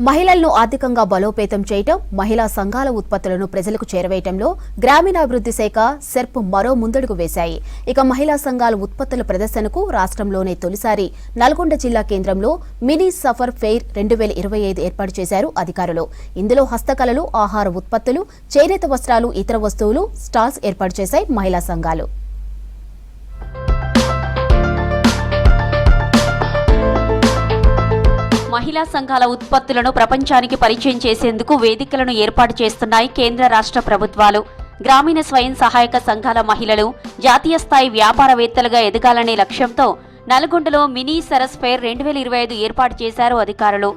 మహిళలను ఆర్థికంగా బలోపేతం చేయటం, మహిళా సంఘాల ఉత్పత్తులను ప్రజలకు చేరవేయటంలో గ్రామీణాభివృద్ధి శాఖ సెర్ప్ మరో ముందడుగు వేశాయి. ఇక మహిళా సంఘాల ఉత్పత్తుల ప్రదర్శనకు రాష్ట్రంలోనే తొలిసారి నల్గొండ జిల్లా కేంద్రంలో మినీ సఫర్ ఫెయిర్ 2025 ఏర్పాటు చేశారు అధికారులు. ఇందులో హస్తకళలు, ఆహార ఉత్పత్తులు, చేనేత వస్త్రాలు, ఇతర వస్తువులు స్టాల్స్ ఏర్పాటు చేశాయి మహిళా సంఘాలు. మహిళా సంఘాల ఉత్పత్తులను ప్రపంచానికి పరిచయం చేసేందుకు వేదికలను ఏర్పాటు చేస్తున్నాయి కేంద్ర రాష్ట్ర ప్రభుత్వాలు. గ్రామీణ స్వయం సహాయక సంఘాల మహిళలు జాతీయ స్థాయి వ్యాపారవేత్తలుగా ఎదగాలనే లక్ష్యంతో నల్గొండలో మినీ సరస్ ఫెయిర్ 2025 ఏర్పాటు చేశారు అధికారులు.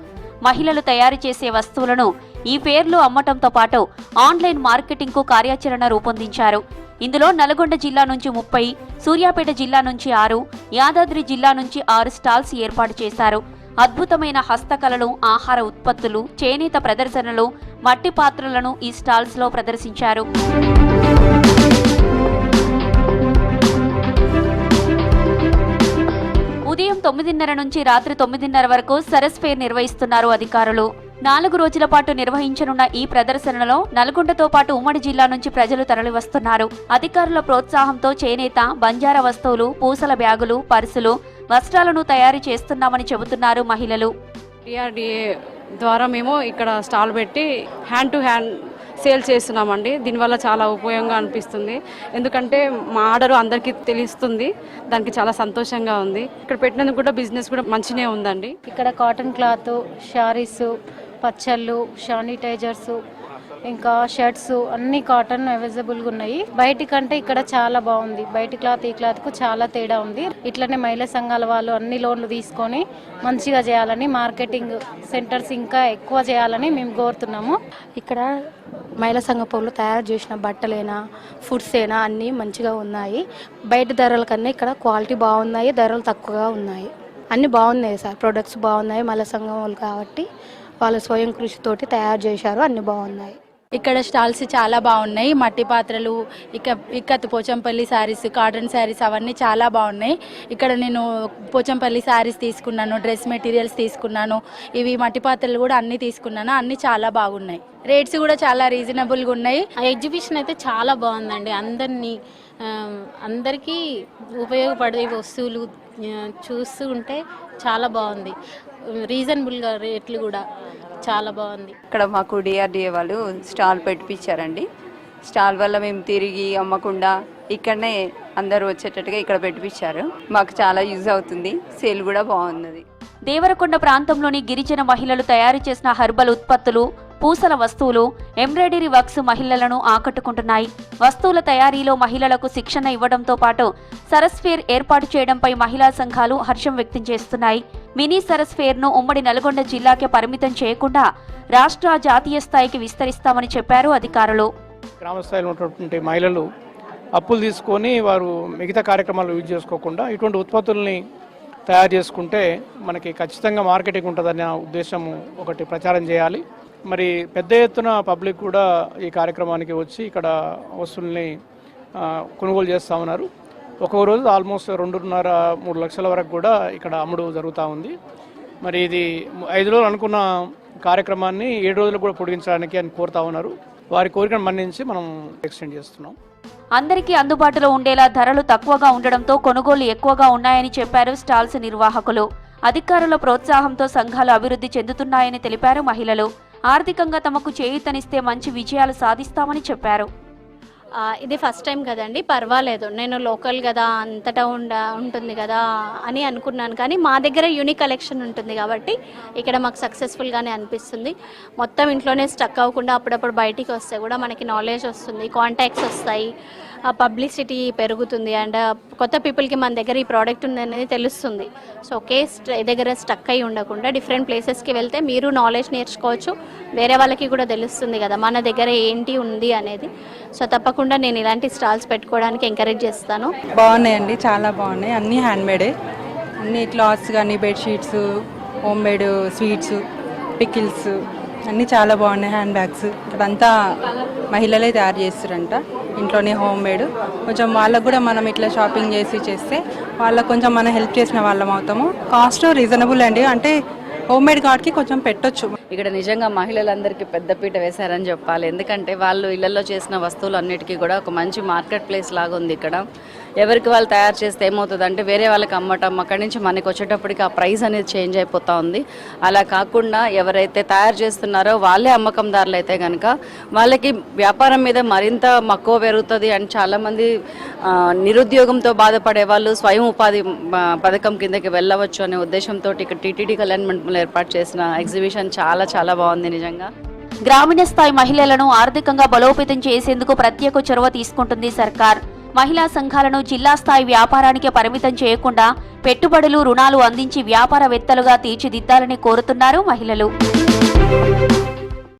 మహిళలు తయారు చేసే వస్తువులను ఈ ఫెయిర్లో అమ్మటంతో పాటు ఆన్లైన్ మార్కెటింగ్కు కార్యాచరణ రూపొందించారు. ఇందులో నల్గొండ జిల్లా నుంచి 30, సూర్యాపేట జిల్లా నుంచి 6, యాదాద్రి జిల్లా నుంచి 6 స్టాల్స్ ఏర్పాటు చేశారు. అద్భుతమైన హస్తకళలు, ఆహార ఉత్పత్తులు, చేనేత ప్రదర్శనలు, మట్టి పాత్రలను ఈ స్టాల్స్ లో ప్రదర్శించారు. ఉదయం 9:30 నుంచి రాత్రి 9:30 వరకు సరస్ ఫెయిర్ నిర్వహిస్తున్నారు అధికారులు. 4 రోజుల పాటు నిర్వహించనున్న ఈ ప్రదర్శనలో నల్గొండతో పాటు ఉమ్మడి జిల్లా నుంచి ప్రజలు తరలివస్తున్నారు. అధికారుల ప్రోత్సాహంతో చేనేత, బంజారా వస్తువులు, పూసల బ్యాగులు, పర్సులు, వస్త్రాలను తయారు చేస్తున్నామని చెబుతున్నారు మహిళలు. డిఆర్డిఏ ద్వారా మేము ఇక్కడ స్టాల్ పెట్టి హ్యాండ్ టు హ్యాండ్ సేల్ చేస్తున్నామండి. దీనివల్ల చాలా ఉపయోగంగా అనిపిస్తుంది. ఎందుకంటే మా ఆర్డర్ అందరికీ తెలుస్తుంది. దానికి చాలా సంతోషంగా ఉంది. ఇక్కడ పెట్టినందుకు కూడా బిజినెస్ కూడా మంచినే ఉందండి. ఇక్కడ కాటన్ క్లాత్, శారీస్, పచ్చళ్ళు, శానిటైజర్స్, ఇంకా షర్ట్స్ అన్ని కాటన్ అవైలబుల్గా ఉన్నాయి. బయటి కంటే ఇక్కడ చాలా బాగుంది. బయటి క్లాత్ ఈ క్లాత్కు చాలా తేడా ఉంది. ఇట్లనే మహిళా సంఘాల వాళ్ళు అన్ని లోన్లు తీసుకొని మంచిగా చేయాలని, మార్కెటింగ్ సెంటర్స్ ఇంకా ఎక్కువ చేయాలని మేము కోరుతున్నాము. ఇక్కడ మహిళా సంఘ పౌరులు తయారు చేసిన బట్టలైనా, ఫుడ్స్ అయినా అన్నీ మంచిగా ఉన్నాయి. బయట ధరల కన్నా ఇక్కడ క్వాలిటీ బాగున్నాయి, ధరలు తక్కువగా ఉన్నాయి. అన్నీ బాగున్నాయి సార్, ప్రొడక్ట్స్ బాగున్నాయి. మహిళా సంఘం వాళ్ళు కాబట్టి వాళ్ళ స్వయం కృషితోటి తయారు చేశారు, అన్నీ బాగున్నాయి. ఇక్కడ స్టాల్స్ చాలా బాగున్నాయి. మట్టి పాత్రలు, ఇక్కత్ పోచంపల్లి శారీస్, కాటన్ శారీస్ అవన్నీ చాలా బాగున్నాయి. ఇక్కడ నేను పోచంపల్లి శారీస్ తీసుకున్నాను, డ్రెస్ మెటీరియల్స్ తీసుకున్నాను, ఇవి మట్టి పాత్రలు కూడా అన్నీ తీసుకున్నాను. అన్నీ చాలా బాగున్నాయి. రేట్స్ కూడా చాలా రీజనబుల్గా ఉన్నాయి. ఎగ్జిబిషన్ అయితే చాలా బాగుందండి. అందరికీ ఉపయోగపడే వస్తువులు చూస్తూ ఉంటే చాలా బాగుంది. రీజనబుల్గా రేట్లు కూడా చాలా బాగుంది. ఇక్కడ మాకు డిఆర్డిఏ వాళ్ళు స్టాల్ పెట్టించారండి. స్టాల్ వల్ల మేము తిరిగి అమ్మకుండా ఇక్కడనే అందరూ వచ్చేటట్టుగా ఇక్కడ పెట్టించారు. మాకు చాలా యూజ్ అవుతుంది. సేల్ కూడా బాగున్నది. దేవరకొండ ప్రాంతంలోని గిరిజన మహిళలు తయారు చేసిన హెర్బల్ ఉత్పత్తులు, పూసల వస్తువులు, ఎంబ్రాయిడరీ వర్క్స్ మహిళలను ఆకట్టుకుంటున్నాయి. వస్తువుల తయారీలో మహిళలకు శిక్షణ ఇవ్వడంతో పాటు సరస్ ఫెయిర్ ఏర్పాటు చేయడంపై మహిళా సంఘాలు హర్షం వ్యక్తం చేస్తున్నాయి. మినీ సరస్ ఫెయిర్ ను ఉమ్మడి నల్గొండ జిల్లాకే పరిమితం చేయకుండా రాష్ట్ర, జాతీయ స్థాయికి విస్తరిస్తామని చెప్పారు అధికారులు. గ్రామ స్థాయిలో ఉన్నటువంటి మహిళలు అప్పులు తీసుకొని వారు మిగతా కార్యక్రమాలు యూజ్ చేసుకోకుండా ఇటువంటి ఉత్పత్తుల్ని తయారు చేసుకుంటే మనకి ఖచ్చితంగా మార్కెటింగ్ ఉంటుందనే ఉద్దేశం ఒకటి ప్రచారం చేయాలి. మరి పెద్ద ఎత్తున పబ్లిక్ కూడా ఈ కార్యక్రమానికి వచ్చి ఇక్కడ వస్తువుల్ని కొనుగోలు చేస్తూ ఉన్నారు. ఒక్కొక్క రోజు ఆల్మోస్ట్ 2.5-3 లక్షల వరకు కూడా ఇక్కడ అమ్ముడు జరుగుతూ ఉంది. మరి ఇది 5 రోజులు అనుకున్న కార్యక్రమాన్ని 7 రోజులు కూడా పొడిగించడానికి అని కోరుతా ఉన్నారు. వారి కోరికను మన్నించి మనం ఎక్స్టెండ్ చేస్తున్నాం. అందరికీ అందుబాటులో ఉండేలా ధరలు తక్కువగా ఉండడంతో కొనుగోలు ఎక్కువగా ఉన్నాయని చెప్పారు స్టాల్స్ నిర్వాహకులు. అధికారుల ప్రోత్సాహంతో సంఘాలు అభివృద్ధి చెందుతున్నాయని తెలిపారు మహిళలు. ఆర్థికంగా తమకు చేయూతనిస్తే మంచి విజయాలు సాధిస్తామని చెప్పారు. ఇది ఫస్ట్ టైం కదండి, పర్వాలేదు. నేను లోకల్ కదా, అంతటా ఉంటుంది కదా అని అనుకున్నాను. కానీ మా దగ్గర యూనిక్ కలెక్షన్ ఉంటుంది కాబట్టి ఇక్కడ మాకు సక్సెస్ఫుల్గానే అనిపిస్తుంది. మొత్తం ఇంట్లోనే స్టక్ అవ్వకుండా అప్పుడప్పుడు బయటికి వస్తే కూడా మనకి నాలెడ్జ్ వస్తుంది, కాంటాక్ట్స్ వస్తాయి, పబ్లిసిటీ పెరుగుతుంది. అండ్ కొత్త పీపుల్కి మన దగ్గర ఈ ప్రోడక్ట్ ఉందనేది తెలుస్తుంది. సో ఒకే దగ్గర స్టక్ అయి ఉండకుండా డిఫరెంట్ ప్లేసెస్కి వెళ్తే మీరు నాలెడ్జ్ నేర్చుకోవచ్చు, వేరే వాళ్ళకి కూడా తెలుస్తుంది కదా మన దగ్గర ఏంటి ఉంది అనేది. సో తప్పకుండా నేను ఇలాంటి స్టాల్స్ పెట్టుకోవడానికి ఎంకరేజ్ చేస్తాను. బాగున్నాయండి, చాలా బాగున్నాయి. అన్నీ హ్యాండ్మేడే, అన్ని క్లాత్స్ కానీ, bedsheets, home made sweets, pickles అన్నీ చాలా బాగున్నాయి. హ్యాండ్ బ్యాగ్స్ ఇక్కడంతా మహిళలే తయారు చేస్తారంట, ఇంట్లోనే హోమ్ మేడ్. కొంచెం వాళ్ళకు కూడా మనం ఇట్లా షాపింగ్ చేస్తే వాళ్ళకు కొంచెం మనం హెల్ప్ చేసిన వాళ్ళం అవుతాము. కాస్ట్ రీజనబుల్ అండి. అంటే హోమ్ మేడ్ కాబట్టి కొంచెం పెట్టొచ్చు. ఇక్కడ నిజంగా మహిళలందరికీ పెద్దపీట వేశారని చెప్పాలి. ఎందుకంటే వాళ్ళు ఇళ్లలో చేసిన వస్తువులు అన్నిటికీ కూడా ఒక మంచి మార్కెట్ ప్లేస్ లాగా ఉంది. ఇక్కడ ఎవరికి వాళ్ళు తయారు చేస్తే ఏమవుతుందంటే వేరే వాళ్ళకి అమ్మటం, అక్కడి నుంచి మనకి వచ్చేటప్పటికి ఆ ప్రైస్ అనేది చేంజ్ అయిపోతూ ఉంది. అలా కాకుండా ఎవరైతే తయారు చేస్తున్నారో వాళ్ళే అమ్మకందారులు అయితే కనుక వాళ్ళకి వ్యాపారం మీద మరింత మక్కువ పెరుగుతుంది. అండ్ చాలామంది నిరుద్యోగంతో బాధపడే వాళ్ళు స్వయం ఉపాధి పథకం కిందకి వెళ్ళవచ్చు అనే ఉద్దేశంతో ఇక్కడ టీటీడీ కళ్యాణ్ మండపంలో ఏర్పాటు చేసిన ఎగ్జిబిషన్ చాలా బాగుంది నిజంగా. గ్రామీణ స్థాయి మహిళలను ఆర్థికంగా బలోపేతం చేసేందుకు ప్రత్యేక చొరవ తీసుకుంటుంది సర్కార్. మహిళా సంఘాలను జిల్లా స్థాయి వ్యాపారానికి పరిమితం చేయకుండా పెట్టుబడులు, రుణాలు అందించి వ్యాపారవేత్తలుగా తీర్చిదిద్దాలని కోరుతున్నారు మహిళలు.